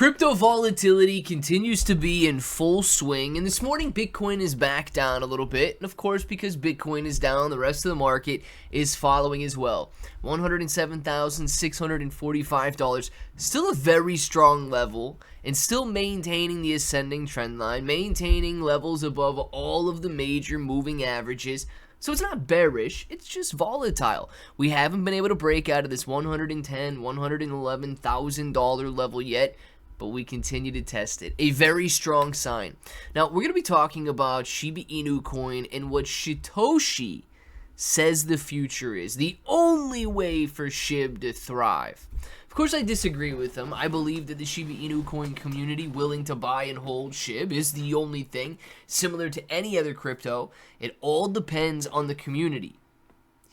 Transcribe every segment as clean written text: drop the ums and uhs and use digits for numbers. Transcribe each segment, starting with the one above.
Crypto volatility continues to be in full swing, and this morning Bitcoin is back down a little bit, and of course because Bitcoin is down, the rest of the market is following as well. $107,645, still a very strong level, and still maintaining the ascending trend line, maintaining levels above all of the major moving averages. So it's not bearish, it's just volatile. We haven't been able to break out of this $110,000, $111,000 level yet, but we continue to test it. A very strong sign. Now, we're going to be talking about Shiba Inu coin and what Shytoshi says the future is. The only way for SHIB to thrive. Of course, I disagree with him. I believe that the Shiba Inu coin community willing to buy and hold SHIB is the only thing. Similar to any other crypto, it all depends on the community.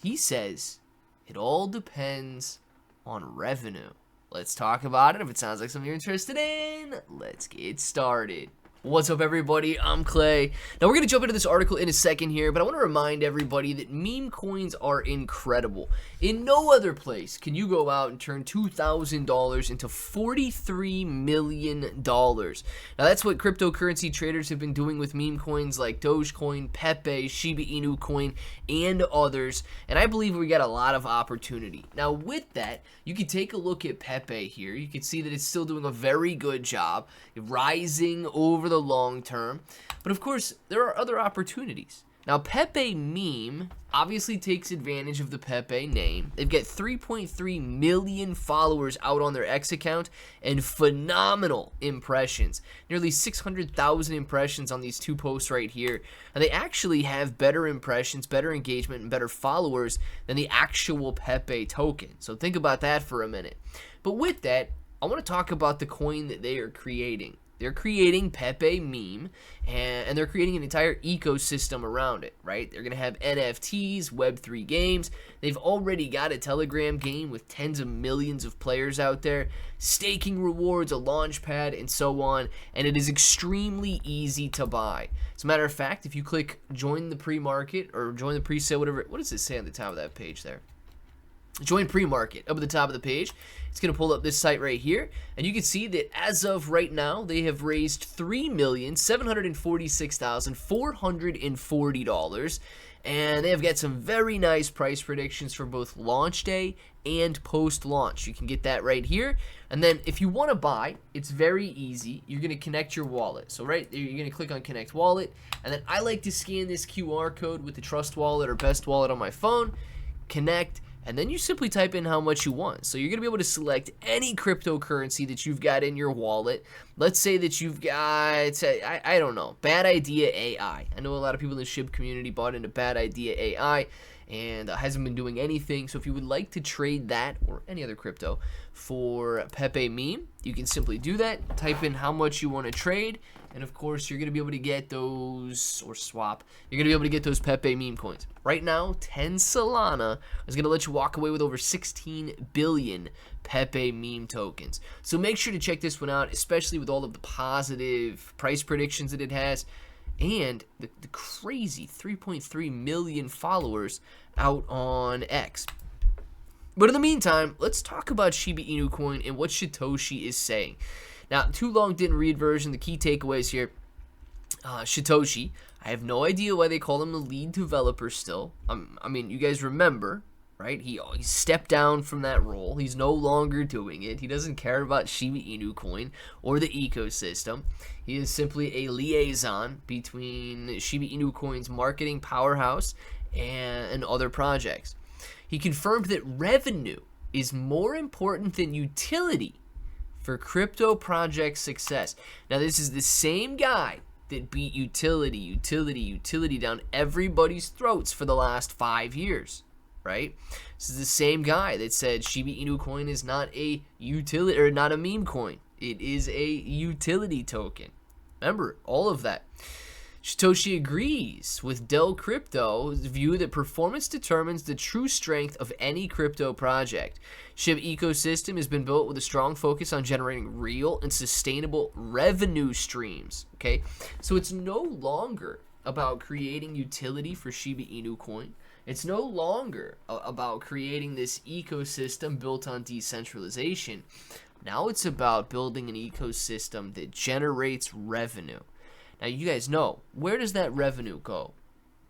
He says it all depends on revenue. Let's talk about it. If it sounds like something you're interested in, let's get started. What's up, everybody? I'm Clay. Now, we're going to jump into this article in a second here, but I want to remind everybody that meme coins are incredible. In no other place can you go out and turn $2,000 into $43 million. Now, that's what cryptocurrency traders have been doing with meme coins like Dogecoin, Pepe, Shiba Inu coin, and others, and I believe we got a lot of opportunity. Now, with that, you can take a look at Pepe here. You can see that it's still doing a very good job, rising over the long term, but of course there are other opportunities. Now, Pepe meme obviously takes advantage of the Pepe name. They've got 3.3 million followers out on their X account and phenomenal impressions. Nearly 600,000 impressions on these two posts right here. And they actually have better impressions, better engagement, and better followers than the actual Pepe token. So think about that for a minute. But with that, I want to talk about the coin that they are creating. They're creating Pepe meme, and they're creating an entire ecosystem around it, right? They're going to have NFTs, Web3 games. They've already got a Telegram game with tens of millions of players out there, staking rewards, a launch pad, and so on, and it is extremely easy to buy. As a matter of fact, if you click join the pre-market or join the pre-sale, whatever, what does it say on the top of that page there? Join pre-market up at the top of the page. It's going to pull up this site right here, and you can see that as of right now, they have raised $3,746,440, and they have got some very nice price predictions for both launch day and post-launch. You can get that right here, and then if you want to buy, it's very easy. You're going to connect your wallet. So right there, you're going to click on Connect Wallet, and then I like to scan this QR code with the Trust Wallet or Best Wallet on my phone, connect, and then you simply type in how much you want. So you're going to be able to select any cryptocurrency that you've got in your wallet. Let's say that you've got, I don't know, Bad Idea AI. I know a lot of people in the SHIB community bought into Bad Idea AI and hasn't been doing anything. So if you would like to trade that or any other crypto for Pepe meme, you can simply do that. Type in how much you want to trade. And of course, you're going to be able to get those, or swap, you're going to be able to get those Pepe meme coins. Right now, 10 Solana is going to let you walk away with over 16 billion Pepe meme tokens. So make sure to check this one out, especially with all of the positive price predictions that it has. And the crazy 3.3 million followers out on X. But in the meantime, let's talk about Shiba Inu coin and what Shytoshi is saying. Now, too long didn't read version. The key takeaways here. Shytoshi, I have no idea why they call him the lead developer still. I mean, you guys remember, right? He stepped down from that role. He's no longer doing it. He doesn't care about Shiba Inu coin or the ecosystem. He is simply a liaison between Shiba Inu coin's marketing powerhouse and other projects. He confirmed that revenue is more important than utility for crypto project success. Now, this is the same guy that beat utility down everybody's throats for the last 5 years, right? This is the same guy that said Shiba Inu coin is not a utility or not a meme coin. It is a utility token. Remember all of that. Shytoshi agrees with Dell Crypto's view that performance determines the true strength of any crypto project. SHIB ecosystem has been built with a strong focus on generating real and sustainable revenue streams. Okay, so it's no longer about creating utility for Shiba Inu coin. It's no longer about creating this ecosystem built on decentralization. Now it's about building an ecosystem that generates revenue. Now you guys know, where does that revenue go?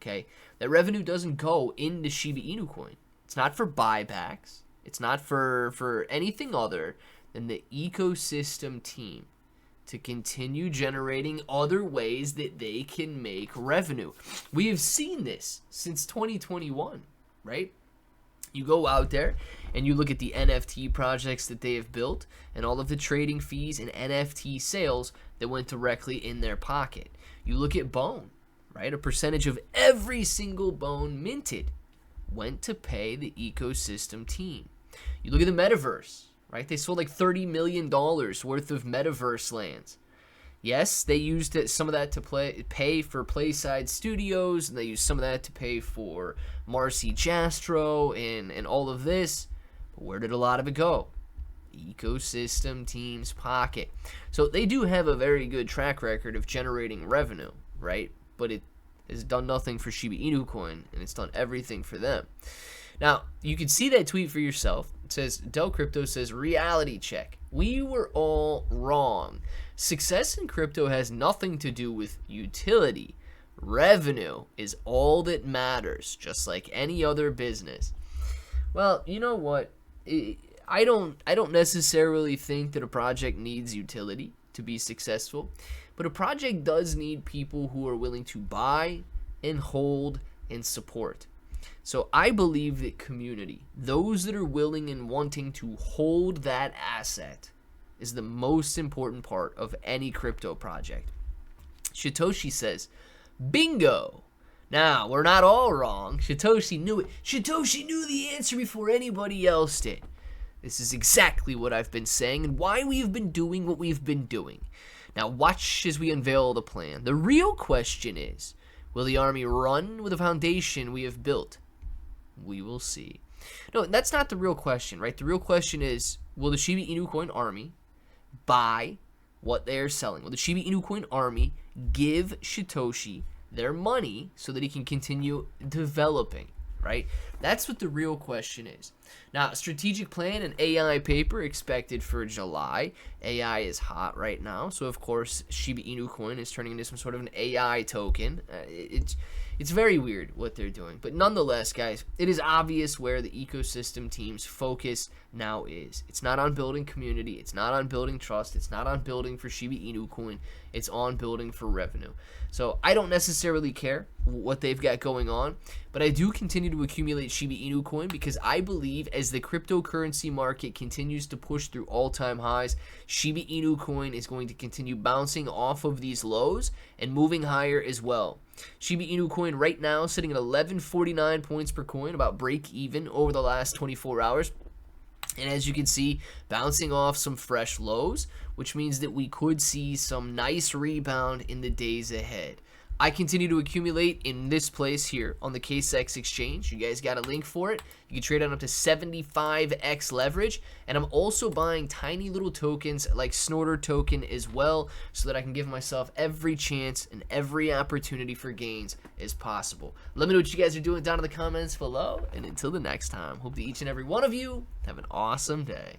Okay, that revenue doesn't go into Shiba Inu coin. It's not for buybacks. It's not for anything other than the ecosystem team to continue generating other ways that they can make revenue. We have seen this since 2021, right? You go out there and you look at the NFT projects that they have built and all of the trading fees and NFT sales that went directly in their pocket. You look at Bone, right? A percentage of every single Bone minted went to pay the ecosystem team. You look at the metaverse, right? They sold like $30 million worth of metaverse lands. Yes, they used some of that to pay for Playside Studios, and they used some of that to pay for Marcy Jastro and all of this. But where did a lot of it go? Ecosystem team's pocket. So they do have a very good track record of generating revenue, right? But it has done nothing for Shiba Inu coin, and it's done everything for them. Now, you can see that tweet for yourself. It says, Del Crypto says, reality check. We were all wrong. Success in crypto has nothing to do with utility. Revenue is all that matters, just like any other business. Well, you know what? I don't necessarily think that a project needs utility to be successful, but a project does need people who are willing to buy and hold and support. So I believe that community, those that are willing and wanting to hold that asset, is the most important part of any crypto project. Shytoshi says, bingo! Now, we're not all wrong. Shytoshi knew it. Shytoshi knew the answer before anybody else did. This is exactly what I've been saying and why we've been doing what we've been doing. Now, watch as we unveil the plan. The real question is, will the army run with the foundation we have built? We will see. No, that's not the real question, right? The real question is, will the Shiba Inu coin army buy what they are selling? Will the Shiba Inu coin army give Shytoshi their money so that he can continue developing, right? That's what the real question is. Now, strategic plan and AI paper expected for July. AI is hot right now, so of course Shiba Inu coin is turning into some sort of an AI token. It's very weird what they're doing, but nonetheless, guys, it is obvious where the ecosystem team's focus now is. It's not on building community, it's not on building trust, it's not on building for Shiba Inu coin, it's on building for revenue. So I don't necessarily care what they've got going on, but I do continue to accumulate Shiba Inu coin because I believe as the cryptocurrency market continues to push through all-time highs, Shiba Inu coin is going to continue bouncing off of these lows and moving higher as well. Shiba Inu coin right now sitting at 1149 points per coin, about break even over the last 24 hours. And as you can see, bouncing off some fresh lows, which means that we could see some nice rebound in the days ahead. I continue to accumulate in this place here on the KSX exchange. You guys got a link for it. You can trade on up to 75x leverage. And I'm also buying tiny little tokens like Snorter token as well so that I can give myself every chance and every opportunity for gains as possible. Let me know what you guys are doing down in the comments below. And until the next time, hope that each and every one of you have an awesome day.